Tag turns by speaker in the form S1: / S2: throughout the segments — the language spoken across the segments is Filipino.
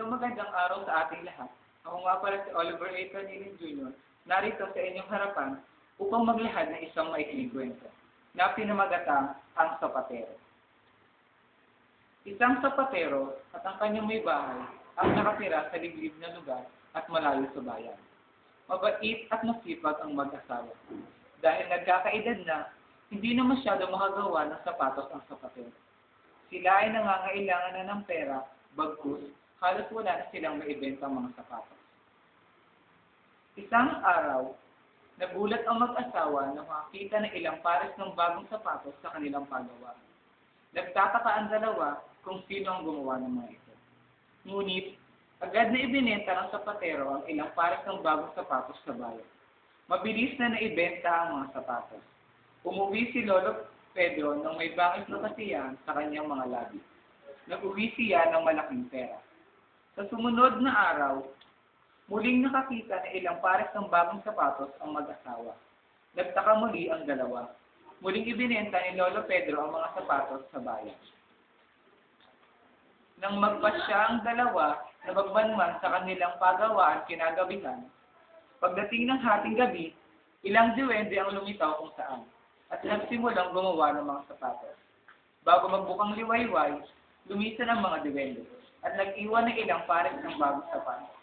S1: Isang magandang araw sa ating lahat. Ako nga pala si Oliver A. Canilin Jr. Narito sa inyong harapan upang maglahad ng isang maikling kwento na pinamagatang ang sapatero. Isang sapatero at ang kanyang may bahay ang nakatira sa liblib na lugar at malayo sa bayan. Mabait at masipag ang mag-asawa. Dahil nagkakaedad na, hindi na masyado makagawa ng sapatos ang sapatero. Sila ay nangangailangan na ng pera, bagkus, halos wala na silang maibenta ang mga sapatos. Isang araw, nagulat ang mag-asawa na makakita ng ilang pares ng bagong sapatos sa kanilang pagawa. Nagtataka ang dalawa kung sino ang gumawa ng mga ito. Ngunit, agad na ibinenta ng sapatero ang ilang pares ng bagong sapatos sa bayan. Mabilis na naibenta ang mga sapatos. Umuwi si Lolo Pedro nang may bangis na kasiyahan sa kanyang mga labi. Nag-uwi siya ng malaking pera. Sa sumunod na araw, muling nakakita na ilang pares ng bagong sapatos ang mag-asawa. Nagtaka muli ang dalawa. Muling ibinenta ni Lolo Pedro ang mga sapatos sa bayan. Nang magpasya ang dalawa na magmanman sa kanilang pagawaan kinagabihan, pagdating ng hating gabi, ilang duwende ang lumitaw kung saan at nagsimulang gumawa ng mga sapatos. Bago magbukang liwayway, lumisan ang mga duwende at nag-iwan ng ilang pares ng bagong sapatos.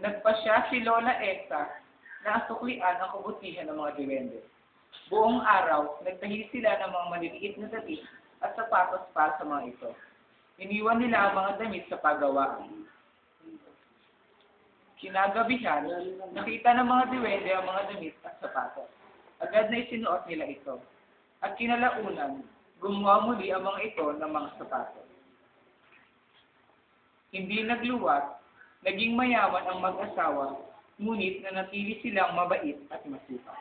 S1: Nagpasya si Lola Esta na asuklian ang kabutihan ng mga duwende. Buong araw, nagtahi sila ng mga maliliit na damit at sapatos para sa mga ito. Iniwan nila ang mga damit sa pagawaan. Kinagabihan, nakita ng mga duwende ang mga damit at sapatos. Agad na isinuot nila ito. At kinalaunan, gumawa muli ang mga ito ng mga sapatos. Hindi nagluwat, naging mayaman ang mag-asawa, ngunit nanatili silang mabait at masipag.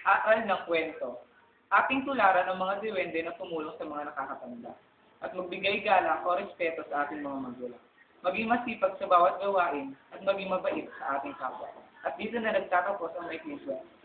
S1: Aral ng kwento. Ating tularan ang mga duwende na tumulong sa mga nakakatanda at magbigay galang o respeto sa ating mga magulang. Maging masipag sa bawat gawain at maging mabait sa ating kapwa. At dito na nagtatapos ang maikling kwento.